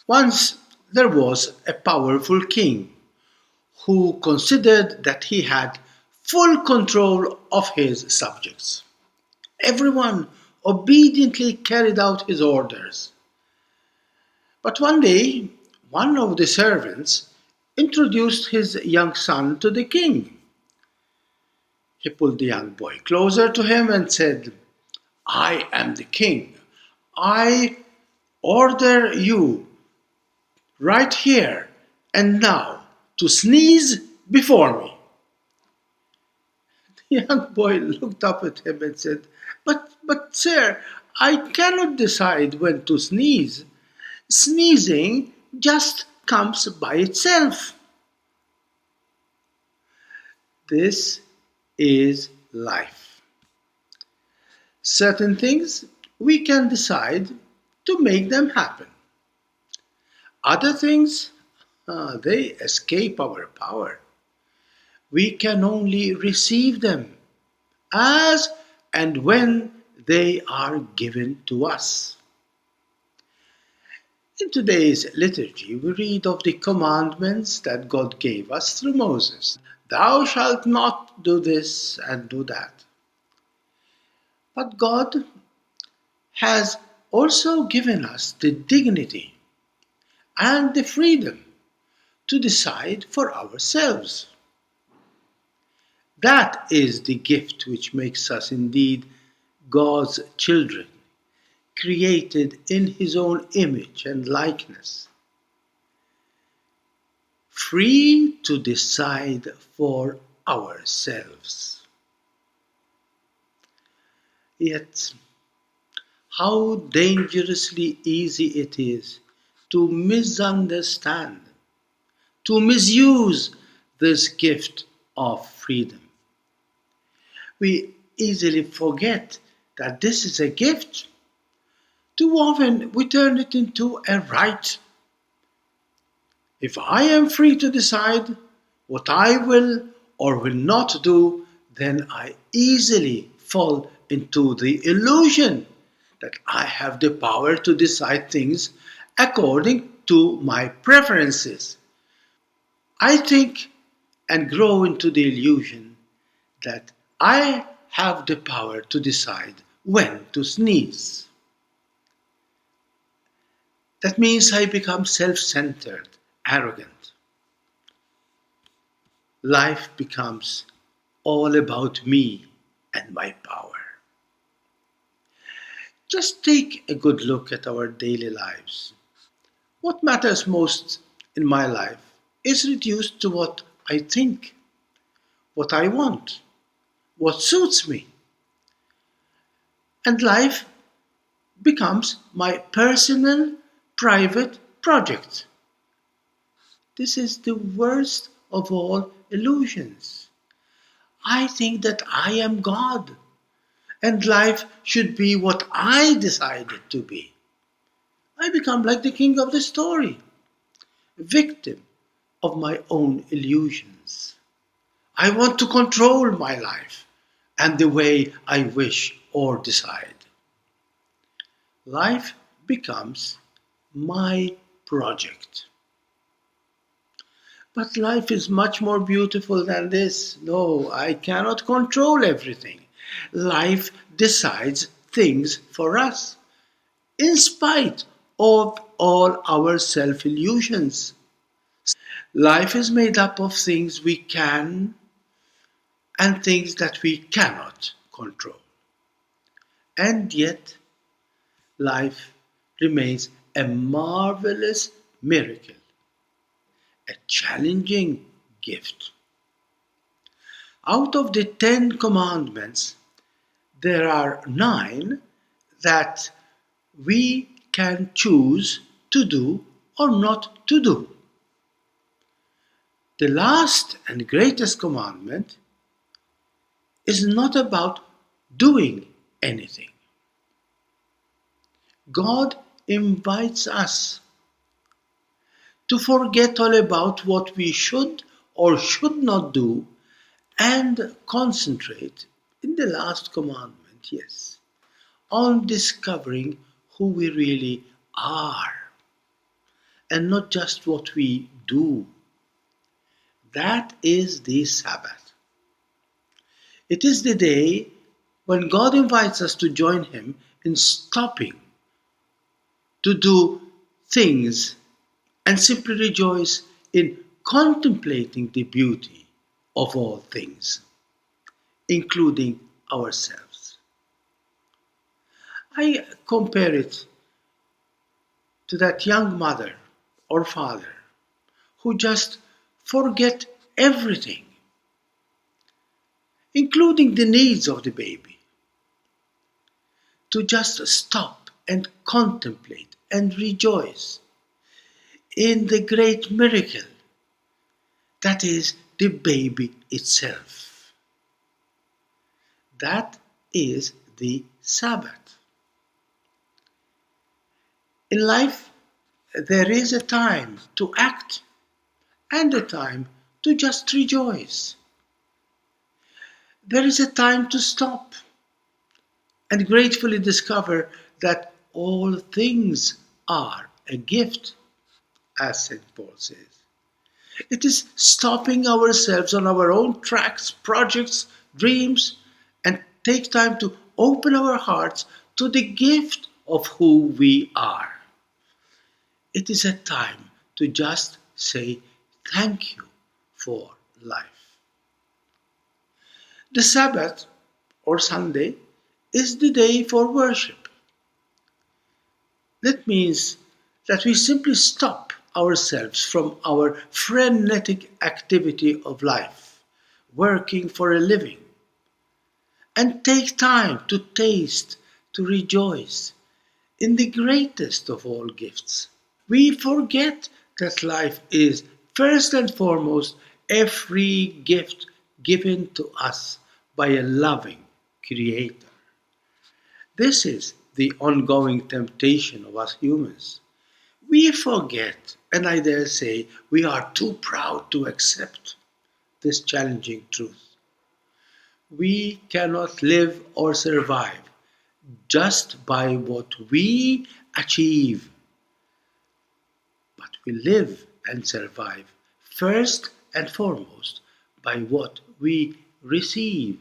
Once there was a powerful king who considered that he had full control of his subjects. Everyone obediently carried out his orders. But one day, one of the servants introduced his young son to the king. He pulled the young boy closer to him and said, I am the king. I order you right here and now to sneeze before me. The young boy looked up at him and said, but, sir, I cannot decide when to sneeze. Sneezing just comes by itself. This is life. Certain things we can decide to make them happen. Other things, they escape our power. We can only receive them as and when they are given to us. In today's liturgy, we read of the commandments that God gave us through Moses. Thou shalt not do this and do that. But God has also given us the dignity and the freedom to decide for ourselves. That is the gift which makes us indeed God's children, created in His own image and likeness, free to decide for ourselves. Yet, how dangerously easy it is to misunderstand, to misuse this gift of freedom. We easily forget that this is a gift. Too often we turn it into a right. If I am free to decide what I will or will not do, then I easily fall into the illusion that I have the power to decide things according to my preferences. I think and grow into the illusion that I have the power to decide when to sneeze. That means I become self-centered, arrogant. Life becomes all about me and my power. Just take a good look at our daily lives. What matters most in my life is reduced to what I think, what I want, what suits me. And life becomes my personal, private project. This is the worst of all illusions. I think that I am God, and life should be what I decide it to be. I become like the king of the story, victim of my own illusions. I want to control my life and the way I wish or decide. Life becomes my project. But life is much more beautiful than this. No, I cannot control everything. Life decides things for us, in spite of all our self-illusions. Life is made up of things we can and things that we cannot control. And yet, life remains a marvelous miracle, a challenging gift. Out of the 10 commandments, there are 9 that we can choose to do or not to do. The last and greatest commandment is not about doing anything. God invites us to forget all about what we should or should not do and concentrate in the last commandment, yes, on discovering who we really are. and not just what we do. That is the Sabbath. It is the day when God invites us to join Him in stopping to do things and simply rejoice in contemplating the beauty of all things, including ourselves. I compare it to that young mother or father who just forget everything, including the needs of the baby, to just stop and contemplate and rejoice in the great miracle that is the baby itself. That is the Sabbath. In life, there is a time to act and a time to just rejoice. There is a time to stop and gratefully discover that all things are a gift, as St. Paul says. It is stopping ourselves on our own tracks, projects, dreams, and take time to open our hearts to the gift of who we are. It is a time to just say thank you for life. The Sabbath or Sunday is the day for worship. That means that we simply stop ourselves from our frenetic activity of life, working for a living, and take time to taste, to rejoice in the greatest of all gifts. We forget that life is, first and foremost, a free gift given to us by a loving Creator. This is the ongoing temptation of us humans. We forget, and I dare say we are too proud to accept this challenging truth. We cannot live or survive just by what we achieve, but we live and survive first and foremost by what we receive.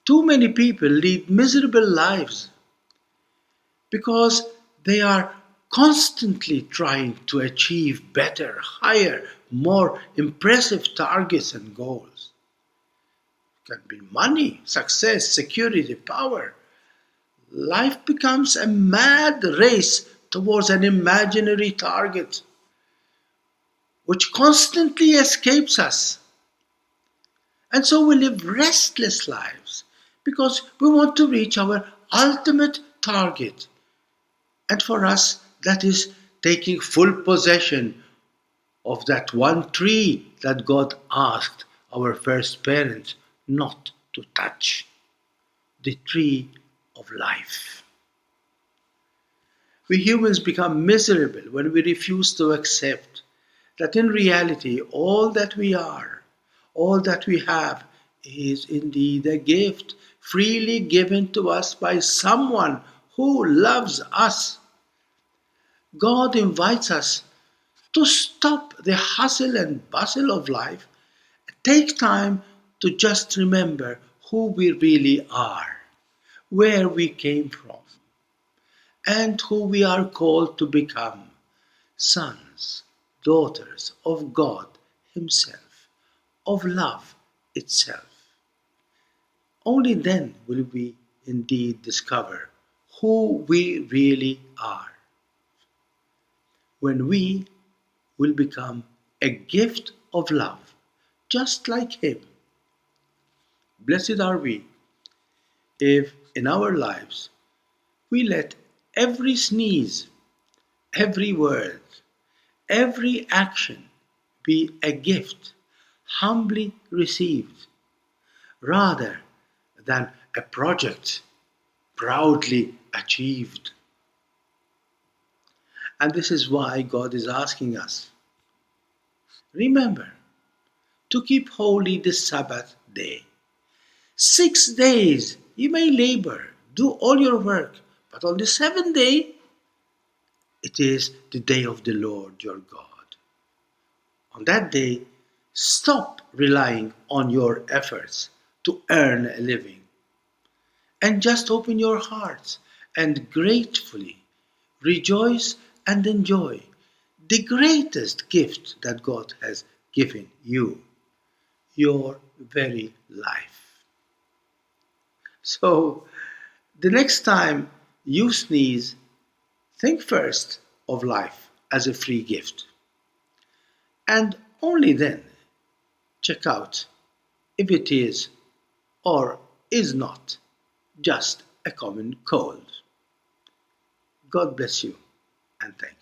Too many people lead miserable lives because they are constantly trying to achieve better, higher, more impressive targets and goals. It can be money, success, security, power. Life becomes a mad race towards an imaginary target which constantly escapes us. And so we live restless lives because we want to reach our ultimate target. And for us, that is taking full possession of that one tree that God asked our first parents not to touch, the tree of life. We humans become miserable when we refuse to accept that in reality all that we are, all that we have, is indeed a gift freely given to us by someone who loves us. God invites us to stop the hustle and bustle of life, take time to just remember who we really are, where we came from, and who we are called to become sons, daughters of God Himself, of love itself. Only then will we indeed discover who we really are, when we will become a gift of love, just like Him. Blessed are we if in our lives we let every sneeze, every word, every action be a gift humbly received rather than a project proudly achieved. And this is why God is asking us, remember to keep holy the Sabbath day. 6 days you may labor, do all your work, but on the seventh day, It is the day of the Lord your God. On that day, stop relying on your efforts to earn a living and just open your hearts and gratefully rejoice and enjoy the greatest gift that God has given you, your very life. So, the next time you sneeze, think first of life as a free gift. And only then check out if it is or is not just a common cold. God bless you and thank you.